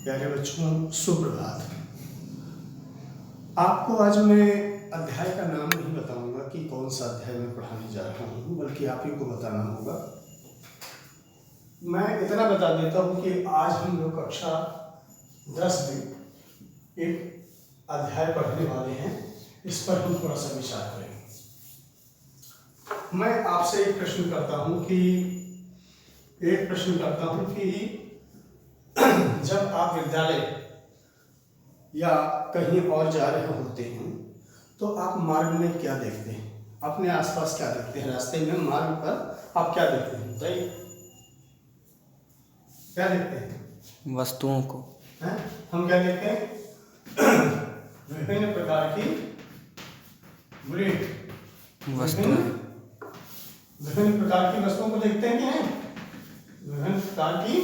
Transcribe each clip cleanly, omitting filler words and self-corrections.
प्यारे बच्चों, सुप्रभात। आपको आज मैं अध्याय का नाम नहीं बताऊंगा कि कौन सा अध्याय मैं पढ़ाने जा रहा हूँ, बल्कि आप ही को बताना होगा। मैं इतना बता देता हूँ कि आज हम लोग कक्षा 10 में एक अध्याय पढ़ने वाले हैं। इस पर हम थोड़ा सा विचार करेंगे। मैं आपसे एक प्रश्न करता हूँ कि जब आप विद्यालय या कहीं और जा रहे होते हैं तो आप मार्ग में क्या देखते हैं? अपने आसपास क्या देखते हैं? रास्ते में, मार्ग पर आप क्या देखते हैं? बताइए, क्या देखते हैं? वस्तुओं को। हैं? हम क्या देखते हैं? विभिन्न प्रकार की वस्तुएं। विभिन्न प्रकार की वस्तुओं को देखते हैं कि नहीं? विभिन्न प्रकार की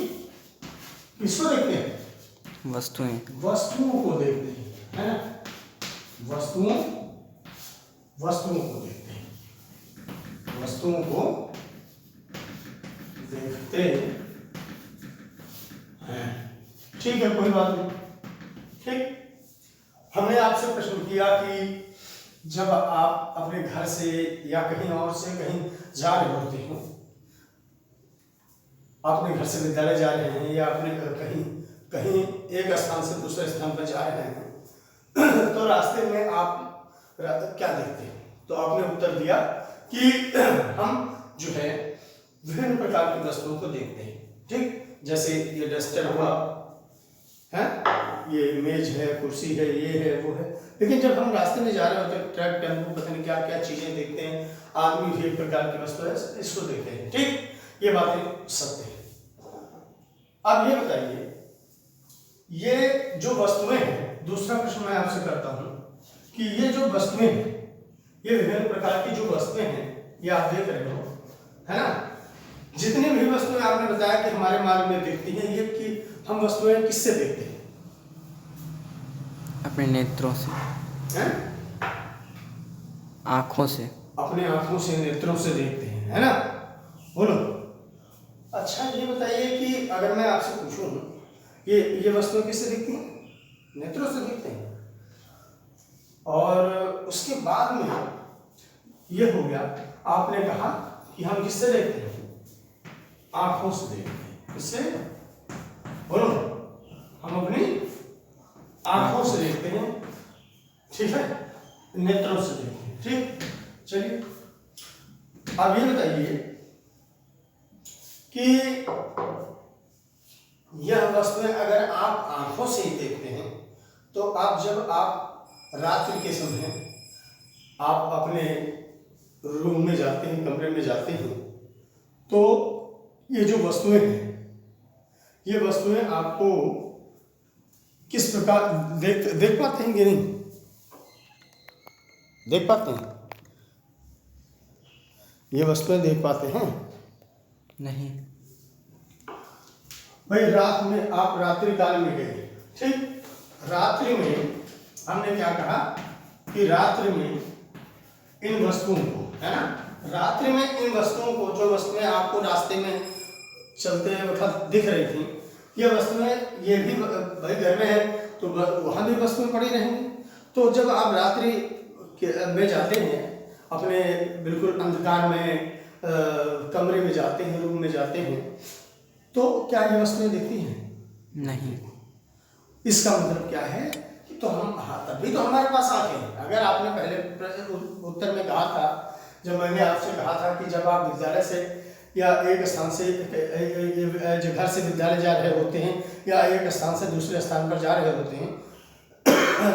किसको देखते हैं? वस्तुओं को देखते हैं, है ना? वस्तुओं को देखते हैं, वस्तुओं को देखते हैं। ठीक है, कोई बात नहीं। ठीक, हमने आपसे प्रश्न किया कि जब आप अपने घर से या कहीं और से कहीं जा रहे होते हो, अपने घर से विद्यालय जा रहे हैं या अपने कहीं एक स्थान से दूसरे स्थान पर जा रहे हैं तो रास्ते में आप क्या देखते हैं? तो आपने उत्तर दिया कि हम जो है विभिन्न प्रकार की वस्तुओं को देखते हैं। ठीक, जैसे ये डस्टर हुआ है, ये मेज है, कुर्सी है, ये है, वो है। लेकिन जब हम रास्ते में जा रहे होते हैं, ट्रक, टेम्पो, पता नहीं क्या क्या चीजें देखते हैं। आदमी भी एक प्रकार की वस्तु है, इसको देखते हैं। ठीक, ये बातें सत्य है। अब ये बताइए, ये जो वस्तुएं हैं, दूसरा प्रश्न मैं आपसे करता हूं कि ये जो वस्तुएं हैं, ये विभिन्न प्रकार की जो वस्तुएं हैं, ये आप देख रहे हो, है ना? जितनी भी वस्तुएं आपने बताया कि हमारे मार्ग में दिखती हैं, ये कि हम वस्तुएं किससे देखते हैं? अपने नेत्रों से, हैं? आँखों से। अपने आंखों से, नेत्रों से देखते हैं, है ना? बोलो। अच्छा, ये बताइए कि अगर मैं आपसे पूछूं, ये वस्तुएं किससे दिखती हैं? नेत्रों से दिखते हैं। और उसके बाद में ये हो गया, आपने कहा कि हम किससे देखते हैं? आंखों से देखते हैं। किससे? बोलो। हम अपनी आंखों से देखते हैं, ठीक है? नेत्रों से देखते हैं। ठीक, चलिए अब ये बताइए कि यह वस्तुएं अगर आप आंखों से ही देखते हैं तो जब आप रात्रि के समय आप अपने रूम में जाते हैं, कमरे में जाते हैं, तो ये जो वस्तुएं हैं, ये वस्तुएं आपको किस प्रकार देख पाते हैं कि नहीं? देख पाते हैं? ये वस्तुएं देख पाते हैं? नहीं। भाई, रात में आप रात्रि काल में गए, ठीक? रात्रि में हमने क्या कहा कि रात्रि में इन वस्तुओं को, है ना? रात्रि में इन वस्तुओं को, जो वस्तुएं आपको रास्ते में चलते वक्त दिख रही थी, ये वस्तुएं, ये भी भाई घर में है तो वहां भी वस्तुएं पड़ी रहेंगी। तो जब आप रात्रि में जाते हैं, अपने बिल्कुल अंधकार में कमरे में जाते हैं, रूम में जाते हैं, तो क्या ये वस्तुएं दिखती हैं? नहीं। इसका मतलब क्या है कि तो हम, हाँ, तभी तो हमारे पास आंखें हैं। अगर आपने पहले उत्तर में कहा था, जब मैंने आपसे कहा था कि जब आप विद्यालय से या एक स्थान से, घर से विद्यालय जा रहे होते हैं या एक स्थान से दूसरे स्थान पर जा रहे होते हैं,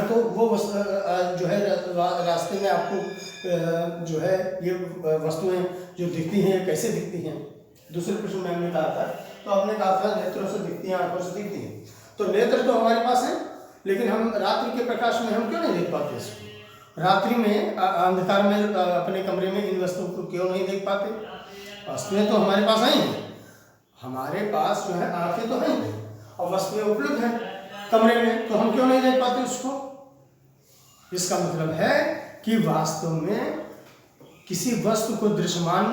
तो वो जो है रास्ते में आपको जो है ये वस्तुएं जो दिखती हैं, कैसे दिखती हैं? दूसरे प्रश्न में हमने कहा था, तो आपने कहा था नेत्रों से दिखती हैं, आंखों से दिखती हैं। तो नेत्र तो हमारे पास है, लेकिन हम रात्रि के प्रकाश में हम क्यों नहीं देख पाते इसको? रात्रि में अंधकार में अपने कमरे में इन वस्तुओं को क्यों नहीं देख पाते? वस्तुएं तो हमारे पास आई हैं, हमारे पास जो है आंखें तो हैं और वस्तुएं उपलब्ध हैं कमरे में, तो हम क्यों नहीं देख पाते उसको? इसका मतलब है कि वास्तव में किसी वस्तु को दृश्यमान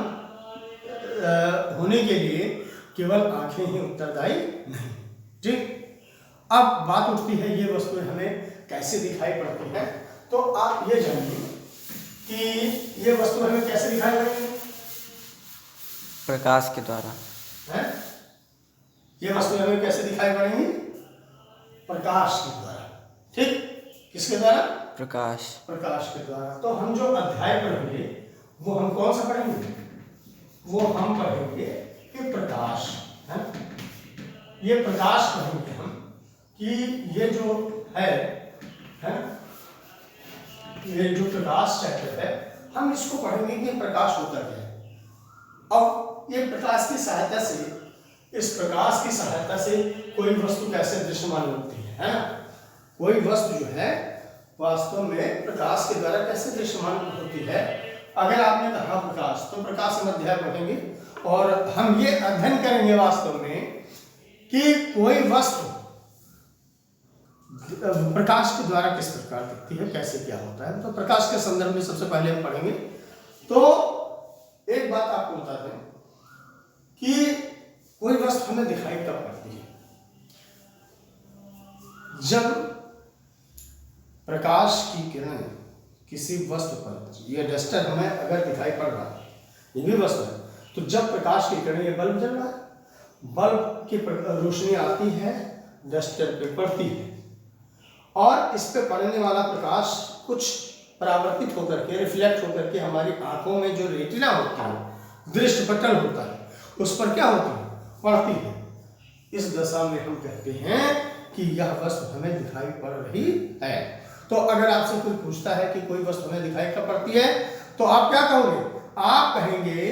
होने के लिए केवल आंखें ही उत्तरदायी नहीं। ठीक, अब बात उठती है ये वस्तुएं हमें कैसे दिखाई पड़ती हैं। तो आप ये जानिए कि ये वस्तु हमें कैसे दिखाई पड़ेगी। प्रकाश के द्वारा। हैं? ये वस्तु हमें कैसे दिखाई पड़ेंगी? प्रकाश के द्वारा। ठीक, किसके द्वारा? प्रकाश। प्रकाश के द्वारा। तो हम जो अध्याय पढ़ेंगे वो हम कौन सा पढ़ेंगे? वो हम पढ़ेंगे कि प्रकाश है, ये प्रकाश पढ़ेंगे हम कि ये जो है ये जो प्रकाश चैप्टर है हम इसको पढ़ेंगे कि प्रकाश होता क्या है। अब ये प्रकाश की सहायता से, इस प्रकाश की सहायता से कोई वस्तु कैसे दृश्यमान होती है ना। कोई वस्तु जो है वास्तव में प्रकाश के द्वारा कैसे दृश्यमान होती है। अगर आपने कहा प्रकाश, तो प्रकाश हम अध्याय पढ़ेंगे और हम ये अध्ययन करेंगे वास्तव में कि कोई वस्तु प्रकाश के द्वारा किस प्रकार दिखती है, कैसे क्या होता है। तो प्रकाश के संदर्भ में सबसे पहले हम पढ़ेंगे। तो एक बात आपको बता दें कि कोई वस्तु हमें दिखाई कब पड़ती है? जब प्रकाश की किरण किसी वस्तु पर, ये डस्टर हमें अगर दिखाई पड़ रहा है, ये भी वस्तु है, तो जब प्रकाश की किरण, ये बल्ब जल रहा है, बल्ब की रोशनी आती है, डस्टर पे पड़ती है और इस पे पड़ने वाला प्रकाश कुछ परावर्तित होकर के, रिफ्लेक्ट होकर के हमारी आंखों में जो रेटिना होता है, दृष्टि पटल होता है, उस पर क्या होती है? पड़ती है। इस दशा में हम कहते हैं कि यह वस्तु हमें दिखाई पड़ रही है। तो अगर आपसे कोई पूछता है कि कोई वस्तु हमें दिखाई कब पड़ती है, तो आप क्या कहोगे? आप कहेंगे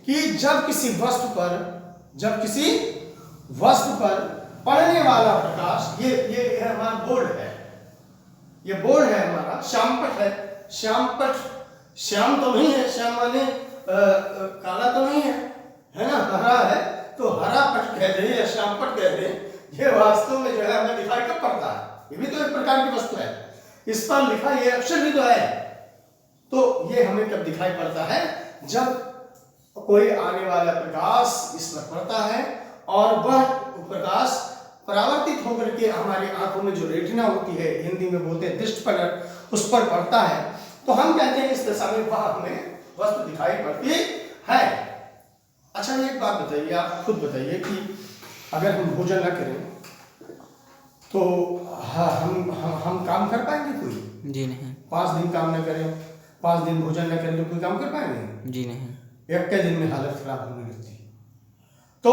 कि जब किसी वस्तु पर पड़ने वाला प्रकाश, ये हमारा बोर्ड है, ये बोर्ड है हमारा, श्यामपट है। श्यामपट, श्याम तो नहीं है, श्याम माने काला तो नहीं है ना, हरा है, तो हरा पट कह दे या श्यामपट कह दे, ये वास्तव में जो है हमें दिखाई कब पड़ता है? ये भी तो एक प्रकार की वस्तु है, इस पर लिखा ये अक्षर भी तो है। तो ये हमें कब दिखाई पड़ता है? जब कोई आने वाला प्रकाश इस पर पड़ता है और वह प्रकाश परावर्तित होकर के हमारी आंखों में जो रेटिना होती है, हिंदी में बोलते हैं दृष्टिपटल, उस पर पड़ता है, तो हम कहते हैं इस दशा में वह हमें वस्तु दिखाई पड़ती है। अच्छा, एक बात बताइए, आप खुद बताइए कि अगर हम भोजन न करें तो हम काम कर पाएंगे कोई? जी नहीं। 5 दिन काम न करें, 5 दिन भोजन न करें तो कोई काम कर पाएंगे? जी नहीं। एक के दिन में हालत खराब होने लगती है। तो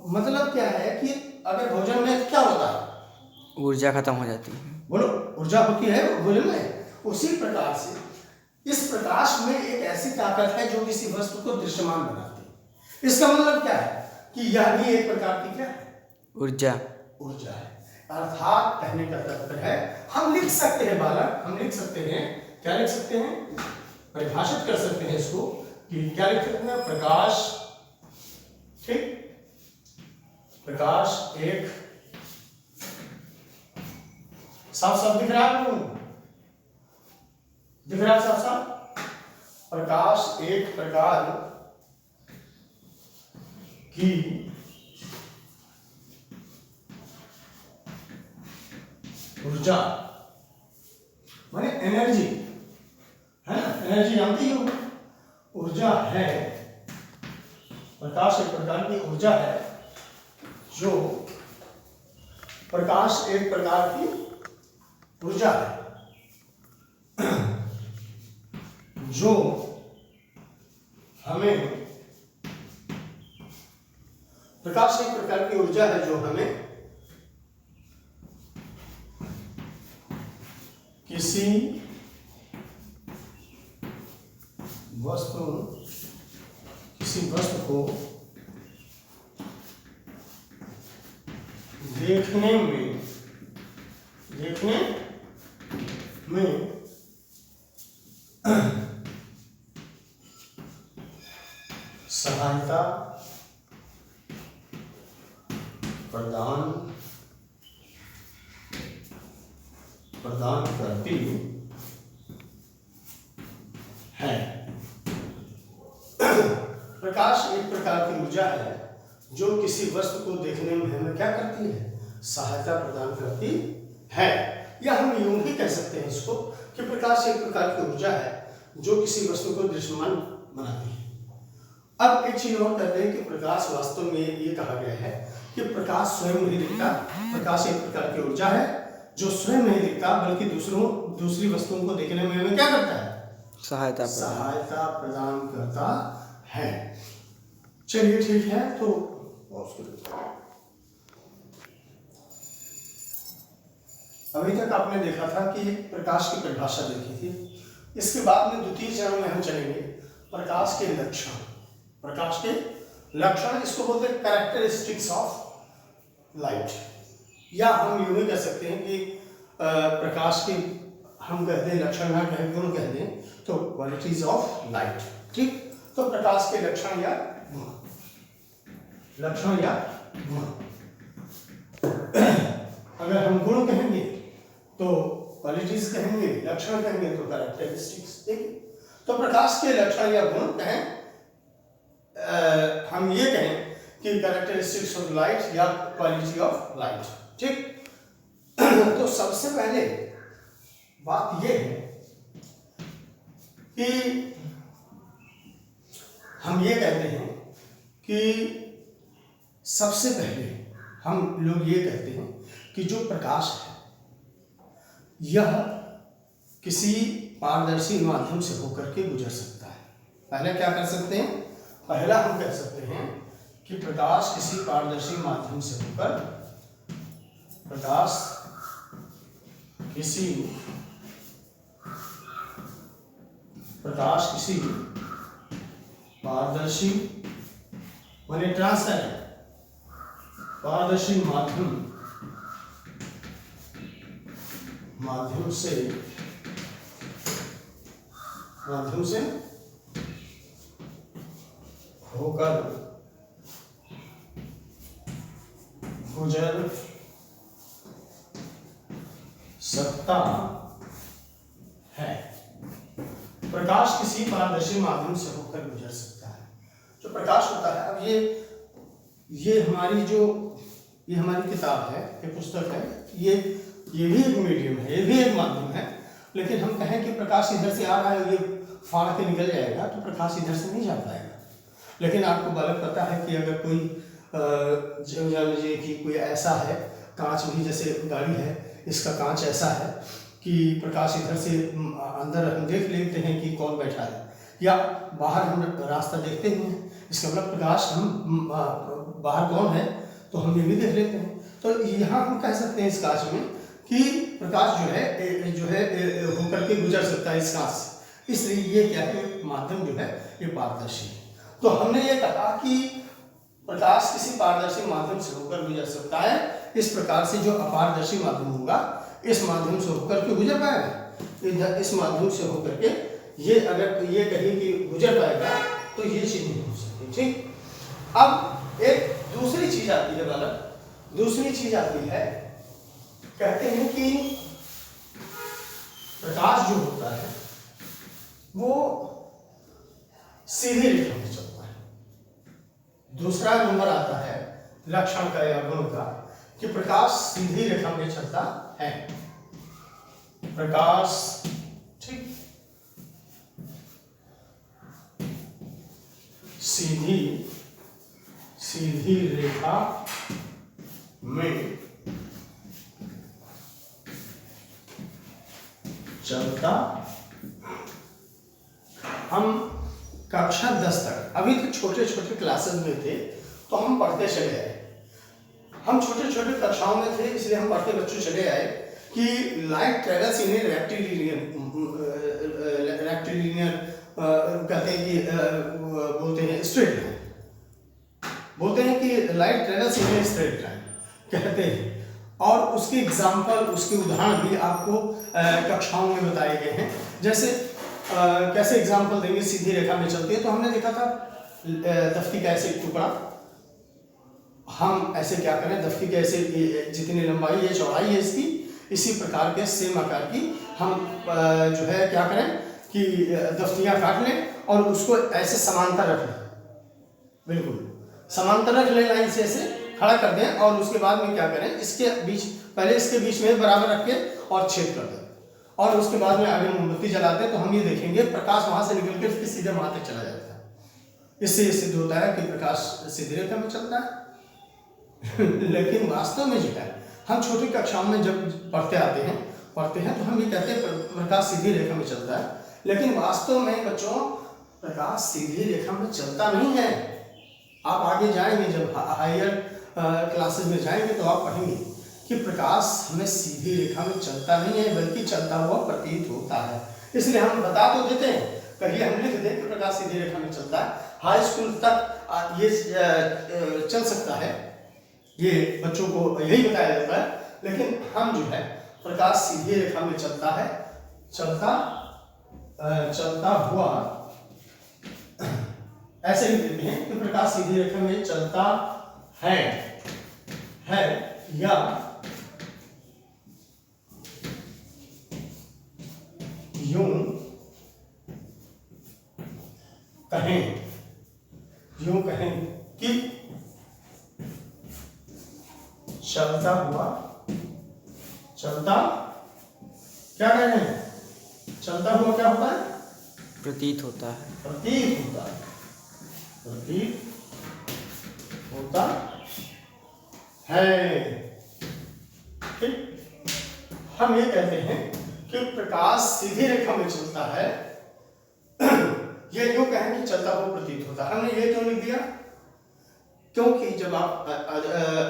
मतलब क्या है कि अगर भोजन में क्या होता है? ऊर्जा खत्म हो जाती है। बोलो, ऊर्जा होती है भोजन में। उसी प्रकार से इस प्रकाश में एक ऐसी ताकत है जो किसी वस्तु को दृश्यमान बनाती है। इसका मतलब क्या है कि यह भी एक प्रकार की क्या है? ऊर्जा है। अर्थात कहने का तात्पर्य है, हम लिख सकते हैं बालक, हम लिख सकते हैं, क्या लिख सकते हैं? परिभाषित कर सकते हैं इसको कि क्या लिख सकते हैं? प्रकाश, ठीक, प्रकाश एक, साफ साफ दिख रहा है आपको? दिख रहा है साफ साफ? प्रकाश एक प्रकार की ऊर्जा, माने एनर्जी है ना, एनर्जी जानती हो, ऊर्जा है। प्रकाश एक प्रकार की ऊर्जा है, जो प्रकाश एक प्रकार की ऊर्जा है जो हमें, प्रकाश एक प्रकार की ऊर्जा है जो हमें किसी वस्तु को देखने में सहायता प्रदान करती है। प्रकाश एक प्रकार की ऊर्जा है जो किसी वस्तु को देखने में हमें क्या करती है? सहायता प्रदान करती है। या हम यूं भी कह सकते हैं इसको कि प्रकाश एक प्रकार की ऊर्जा है जो किसी वस्तु को दृश्यमान बनाती है। अब एक चीज और कहते हैं कि प्रकाश वास्तव में ये कहा गया है कि प्रकाश स्वयं नहीं दिखता। प्रकाश एक प्रकार की ऊर्जा है जो स्वयं नहीं दिखता बल्कि दूसरी वस्तुओं को देखने में हमें क्या करता है? सहायता प्रदान करता है। चलिए ठीक है, तो अभी तक आपने देखा था कि प्रकाश की परिभाषा देखी थी। इसके बाद में द्वितीय चरण में हम चलेंगे प्रकाश के लक्षण। प्रकाश के लक्षण इसको बोलते हैं कैरेक्टरिस्टिक्स ऑफ लाइट, या हम यूं ही कह सकते हैं कि प्रकाश के हम कहते हैं लक्षण ना कहें गुण कह दें तो क्वालिटीज ऑफ लाइट। ठीक, तो प्रकाश के लक्षण या गुण, लक्षण या गुण। अगर हम गुण कहेंगे तो क्वालिटीज कहेंगे, लक्षण कहेंगे तो कैरेक्टरिस्टिक्स। ठीक, तो प्रकाश के लक्षण या गुण कहें, हम ये कहें कि कैरेक्टरिस्टिक्स ऑफ लाइट या क्वालिटी ऑफ लाइट। ठीक, तो सबसे पहले बात यह है कि हम ये कहते हैं कि सबसे पहले हम लोग ये कहते हैं कि जो प्रकाश है यह किसी पारदर्शी माध्यम से होकर के गुजर सकता है। पहले क्या कर सकते हैं? पहला हम कह सकते हैं कि प्रकाश किसी पारदर्शी माध्यम से होकर, प्रकाश किसी पारदर्शी माने ट्रांसपेरेंट, पारदर्शी माध्यम से होकर गुजर सकता है। प्रकाश किसी पारदर्शी माध्यम से होकर गुजर सकता है। जो प्रकाश होता है, अब ये हमारी किताब है, ये पुस्तक है, ये भी एक मीडियम है, ये भी एक माध्यम है। लेकिन हम कहें कि प्रकाश इधर से आ रहा है, ये फाड़ के निकल जाएगा तो प्रकाश इधर से नहीं जा पाएगा। लेकिन आपको बालक पता है कि अगर कोई जान लीजिए कि कोई ऐसा है, कांच भी जैसे गाड़ी है, इसका कांच ऐसा है कि प्रकाश इधर से अंदर हम देख लेते हैं कि कौन बैठा है, या बाहर हम रास्ता देखते हैं, इसका मतलब प्रकाश हम बाहर कौन है तो हम ये भी देख लेते हैं। तो यहाँ हम कह सकते हैं इस कांच में कि प्रकाश जो है होकर के गुजर सकता है इस कांच से। इसलिए ये क्या है, माध्यम जो है ये पारदर्शी है। तो हमने ये कहा कि प्रकाश किसी पारदर्शी माध्यम से होकर गुजर सकता है। इस प्रकार से जो अपारदर्शी माध्यम होगा, इस माध्यम से होकर के गुजर पाएगा, इस माध्यम से होकर के ये अगर ये कहीं कि गुजर पाएगा तो ये चीज नहीं हो सकती। ठीक, अब एक दूसरी चीज आती है बालक, दूसरी चीज आती है, कहते हैं कि प्रकाश जो होता है वो सीधी रेखा में चलता है। दूसरा नंबर आता है लक्षण का या गुण का कि प्रकाश सीधी रेखा में चलता है। प्रकाश ठीक सीधी रेखा में चलता। हम कक्षा 10 तक, अभी तक छोटे छोटे क्लासेस में थे तो हम पढ़ते चले आए, हम छोटे छोटे कक्षाओं में थे इसलिए हम पढ़ते बच्चों चले आए कि light travels in A rectilinear कहते हैं कि बोलते हैं स्ट्रेट लाइन, बोलते हैं कि light travels in a straight line कहते हैं। और उसके एग्जाम्पल, उसके उदाहरण भी आपको कक्षाओं में बताए गए हैं। जैसे कैसे एग्जाम्पल देंगे, सीधी रेखा में चलती है तो हमने देखा था दफ्ती का ऐसे टुकड़ा, हम ऐसे क्या करें, दफ्ती के ऐसे जितनी लंबाई है चौड़ाई है इसकी, इसी प्रकार के सेम आकार की हम जो है क्या करें कि दफ्तियां काट लें और उसको ऐसे समांतर रख लें, बिल्कुल समांतर रख लें लाइन से ऐसे, खड़ा कर दें और उसके बाद में क्या करें, इसके बीच पहले इसके बीच में बराबर रख के और छेद कर दें और उसके बाद में आगे मोमबत्ती जला दें, तो हम ये देखेंगे प्रकाश वहां से निकल के सीधे वहां तक चला जाता है। इससे ये सिद्ध होता है कि प्रकाश सीधी रेखा में चलता है। लेकिन वास्तव में जो है हम छोटी कक्षाओं में जब पढ़ते हैं तो हम ये कहते हैं प्रकाश सीधी रेखा में चलता है, लेकिन वास्तव में बच्चों प्रकाश सीधी रेखा में चलता नहीं है। आप आगे जाएंगे, जब हायर क्लासेस में जाएंगे तो आप पढ़ेंगे कि प्रकाश हमें सीधी रेखा में चलता नहीं है, बल्कि चलता हुआ प्रतीत होता है। इसलिए हम बता तो देते हैं, कहिए हम लिख दें कि प्रकाश सीधी रेखा में चलता है। हाई स्कूल तक ये चल सकता है, ये बच्चों को यही बताया जाता है, लेकिन हम जो है प्रकाश सीधी रेखा में चलता है, चलता हुआ ऐसे ही देते हैं कि प्रकाश सीधी रेखा में चलता है या यूं कहें कि चलता क्या कह रहे हैं, चलता हुआ क्या होता है, प्रतीत होता है। प्रतीत होता है। ठीक, हम ये कहते हैं कि प्रकाश सीधी रेखा में चलता है, ये यूं कहें कि चलता हुआ प्रतीत होता है। हमने ये क्यों लिख दिया, क्योंकि जब आप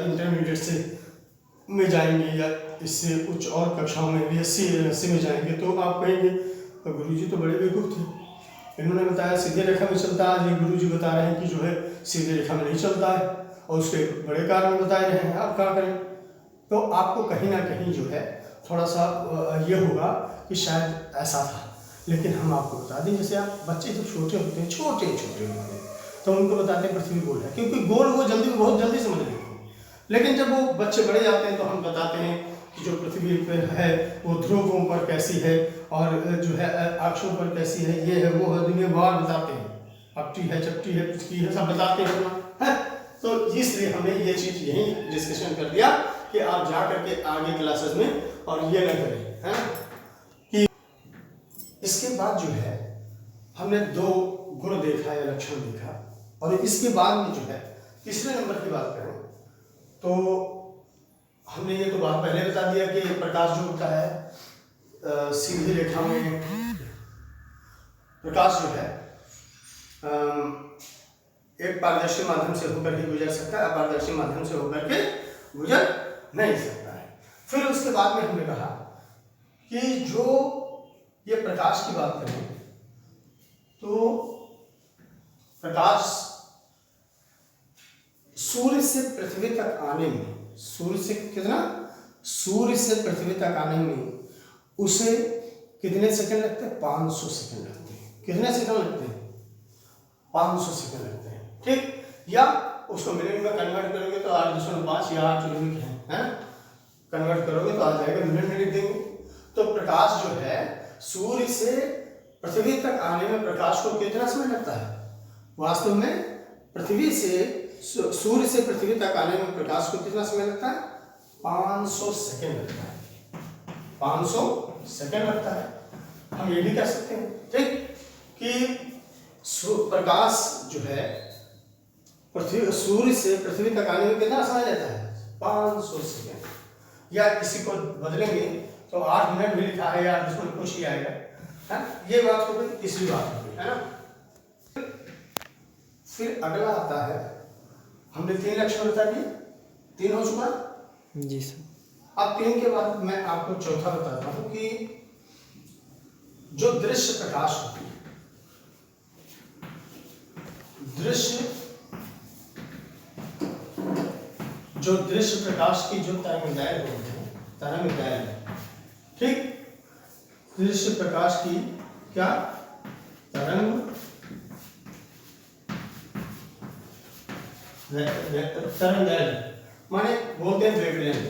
इंटरमीडिएट से में जाएंगे या इससे उच्च और कक्षाओं में BSc में जाएंगे तो आप कहेंगे गुरुजी तो बड़े बेवकूफ थे, इन्होंने बताया सीधे रेखा में चलता है, ये गुरुजी बता रहे हैं कि जो है सीधे रेखा में नहीं चलता है और उसके बड़े कारण बताए रहे हैं, आप क्या करें। तो आपको कहीं ना कहीं जो है थोड़ा सा ये होगा कि शायद ऐसा था, लेकिन हम आपको बता दें, जैसे आप बच्चे जब छोटे होते हैं, छोटे होते हैं तो उनको बताते हैं पृथ्वी गोल है, क्योंकि गोल वो बहुत जल्दी समझ लेते हैं। लेकिन जब वो बच्चे बड़े जाते हैं तो हम बताते हैं कि जो पृथ्वी पर है वो ध्रुवों पर कैसी है और जो है अक्षों पर कैसी है, ये है वो है, दुनिया भर बताते हैं, अपटी है चपटी है पुचकी है, सब बताते हैं। तो इसलिए हमने ये चीज़ यही डिस्कशन कर दिया कि आप जा करके आगे क्लासेस में और ये न करें, है कि इसके बाद जो है हमने 2 गुण देखा या लक्षण देखा, और इसके बाद में जो है तीसरे नंबर की बात करें तो हमने ये तो बात पहले बता दिया कि प्रकाश जो होता है सीधी रेखा में, प्रकाश जो है एक पारदर्शी माध्यम से होकर के गुजर सकता है, अपारदर्शी माध्यम से होकर के गुजर नहीं सकता है। फिर उसके बाद में हमने कहा कि जो ये प्रकाश की बात करें तो प्रकाश सूर्य से पृथ्वी तक आने में, सूर्य से पृथ्वी तक आने में उसे कितने सेकंड लगते हैं, 500 सेकंड लगते हैं। कितने सेकंड लगते हैं, 500 सेकंड लगते हैं। ठीक, या उसको मिनट में कन्वर्ट करोगे तो 8.5 या 8 यूनिट है, कन्वर्ट करोगे तो आ जाएगा मिनट में लिख देंगे। तो प्रकाश जो है सूर्य से पृथ्वी तक आने में प्रकाश को कितना समय लगता है, वास्तव में सूर्य से पृथ्वी तक आने में प्रकाश को कितना समय लगता है, 500 सेकंड लगता है, 500 सेकंड लगता है। हम ये भी कह सकते हैं ठीक कि प्रकाश जो है सूर्य से पृथ्वी तक आने में कितना समय लेता है, 500 सेकंड। या किसी को बदलेंगे तो 8 मिनट भी लिखा है या जिसमें कुछ ही आएगा, है। ये बात हो गई, तीसरी बात हो गई, है ना। फिर अगला आता है, हमने 3 लक्षण बता दिए, 3 हो चुका जी सर। अब 3 के बाद मैं आपको चौथा बताता हूं कि जो दृश्य प्रकाश होती है, दृश्य प्रकाश की जो तरंगदैर्घ्य होती है, तरंगदैर्घ्य, ठीक, दृश्य प्रकाश की क्या तरंगदैर्घ्य माने बोलते हैं वेवलेंथ,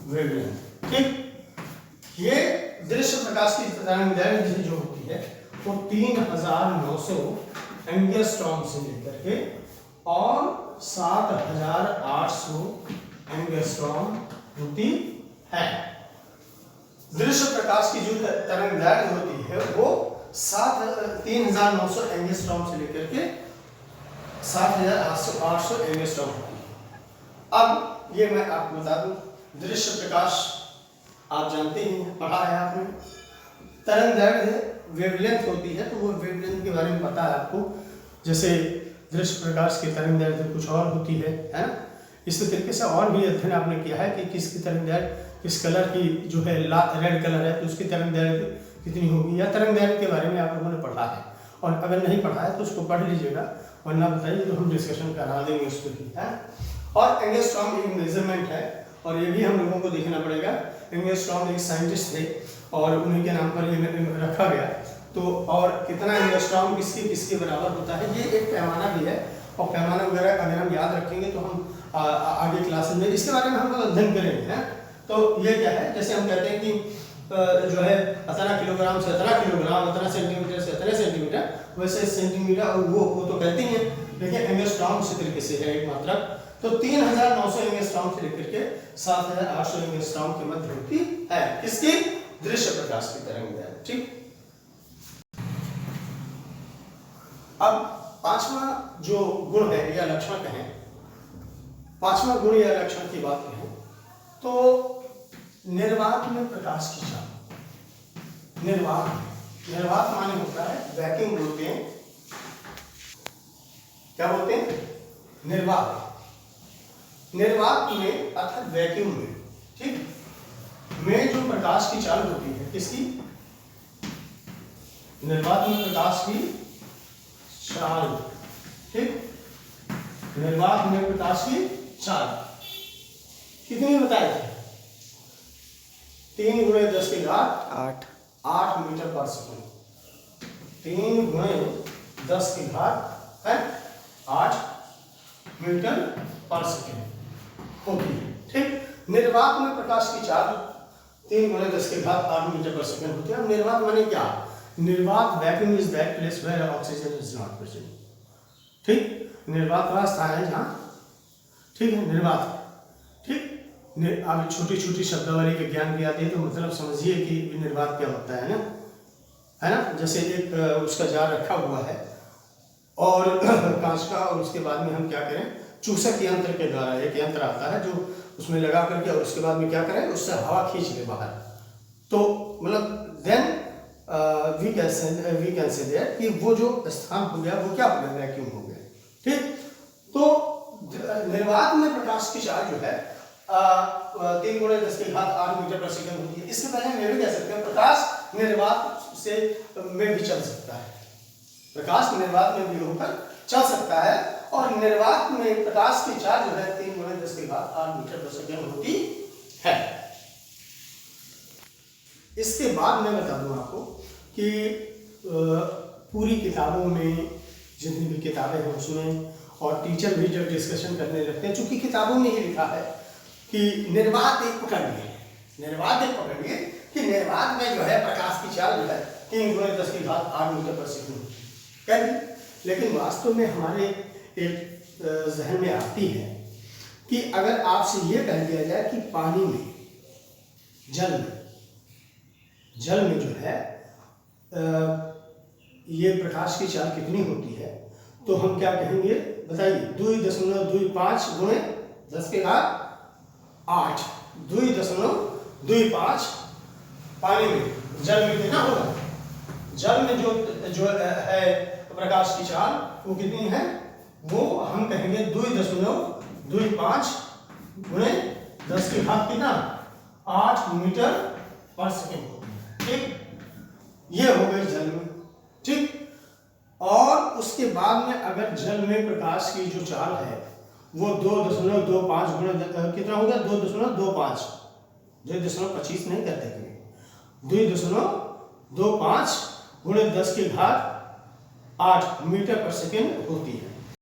वेवलेंथ, ठीक। ये दृश्य प्रकाश की तरंगदैर्घ्य जो होती है वो 3900 एंगस्ट्रॉम से लेकर के और 7800 एंगस्ट्रॉम होती है। दृश्य प्रकाश की जो तरंगदैर्घ्य होती है वो 3900 एंगस्ट्रॉम से लेकर के 7800 एंगस्ट्रॉम होती है। अब ये मैं आपको बता दूं, दृश्य प्रकाश आप जानते हैं, पढ़ा है आपने। तरंगदैर्घ्य वेवलेंथ होती है, तो वो वेवलेंथ के बारे में पता है आपको। जैसे दृश्य प्रकाश की तरंगदैर्घ्य कुछ और होती है ना। इसी तरीके से और भी अध्ययन आपने किया है कि किसकी तरंगदैर्घ्य किस कलर की जो है रेड कलर है तो उसकी तरंगदैर्घ्य कितनी होगी, या तरंगदैर्घ्य के बारे में आप लोगों ने पढ़ा है। और अगर नहीं पढ़ा है तो उसको पढ़ लीजिएगा, वरना बताइए तो हम डिस्कशन करा देंगे उस पर भी है। और एंगस्ट्रॉम एक मेजरमेंट है और ये भी हम लोगों को देखना पड़ेगा। एंगस्ट्रॉम एक साइंटिस्ट थे और उन्हीं के नाम पर ये रखा गया। तो और कितना एंगस्ट्रॉम किसके किसके बराबर होता है, ये एक पैमाना भी है। और पैमाना वगैरह अगर हम याद रखेंगे तो हम आगे क्लासेस में इसके बारे में हम लोग अध्ययन करेंगे हैं। तो ये क्या है, जैसे हम कहते हैं कि जो है इतना किलोग्राम से इतना किलोग्राम, इतना सेंटीमीटर से इतने सेंटीमीटर, वैसे सेंटीमीटर और वो तो कहते ही हैं, लेकिन एंगस्ट्रॉम उसी तरीके से है एक मात्रक। तो 3900 एंगस्ट्रॉम से लेकर के 7800 एंगस्ट्रॉम के मध्य होती है किसकी, दृश्य प्रकाश की तरंगदैर्घ्य। ठीक। अब पांचवा जो गुण है या लक्षण कहें, पांचवा गुण या लक्षण की बात कहें तो निर्वात में प्रकाश की चाल। निर्वात माने होता है वैक्यूम बोलते हैं। क्या बोलते हैं, निर्वात में अर्थात वैक्यूम में, ठीक, में जो प्रकाश की चाल होती है किसकी, निर्वात में प्रकाश की चाल। ठीक, निर्वात में प्रकाश की चाल कितनी बताई थे, 3 × 10⁸ मीटर पर सेकंड। 3 × 10⁸ 8 मीटर पर सेकंड होती है। ठीक, निर्वात में प्रकाश की चाल 3 × 10⁸ मीटर पर सेकंड होती है। अब निर्वात माने क्या, निर्वात vacuum is that place where oxygen is not present. ठीक, निर्वात वह स्थान है जहाँ, ठीक है, निर्वात। ठीक, आप छोटी छोटी शब्दावली के ज्ञान की आती है तो मतलब समझिए कि निर्वात क्या होता है ना, जैसे एक उसका जार रखा हुआ है और कांच का, और उसके बाद में हम क्या करें, चूसक यंत्र के द्वारा एक यंत्र आता है जो उसमें लगा करके, और उसके बाद में क्या करें, उससे हवा खींच ले बाहर। तो मतलब then we can say that कि वो जो स्थान हो गया वो क्या हो गया, वैक्यूम हो गया। ठीक, तो निर्वात में प्रकाश की चाल जो है 3 × 10⁸ मीटर पर सेकंड होती है। इसके पहले हम ये भी कह सकते हैं प्रकाश निर्वात से में भी चल सकता है, प्रकाश निर्वात में भी होकर चल सकता है। और निर्वात में प्रकाश की चाल जो है 3 × 10⁸ मीटर पर सेकंड होती है। इसके बाद मैं बता दूं आपको कि पूरी किताबों में जितनी भी किताबें हैं उसमें, और टीचर भी जब डिस्कशन करने लगते हैं, चूंकि किताबों में ही लिखा है कि निर्वात एक पकड़िए कि निर्वात में जो है प्रकाश की चाल जो है 3 × 10⁸ मीटर पर सेकंड कह दी। लेकिन वास्तव में हमारे एक जहन में आती है कि अगर आपसे ये कह दिया जाए कि पानी में, जल में जो है ये प्रकाश की चाल कितनी होती है, तो हम क्या कहेंगे बताइए, 2.25 × 10⁸ 2.25 पानी में, जल में कितना होगा, जल में जो है प्रकाश की चाल वो कितनी है, वो हम कहेंगे 2.25 × 10⁸ 8 मीटर पर सेकंड होगी। ठीक, ये हो गई जल में। ठीक, और उसके बाद में अगर जल में प्रकाश की जो चाल है वो 2.25 कितना होगा, 2.25 नहीं कहते, 2.25 × 10⁸ 8 मीटर पर सेकंड होती है।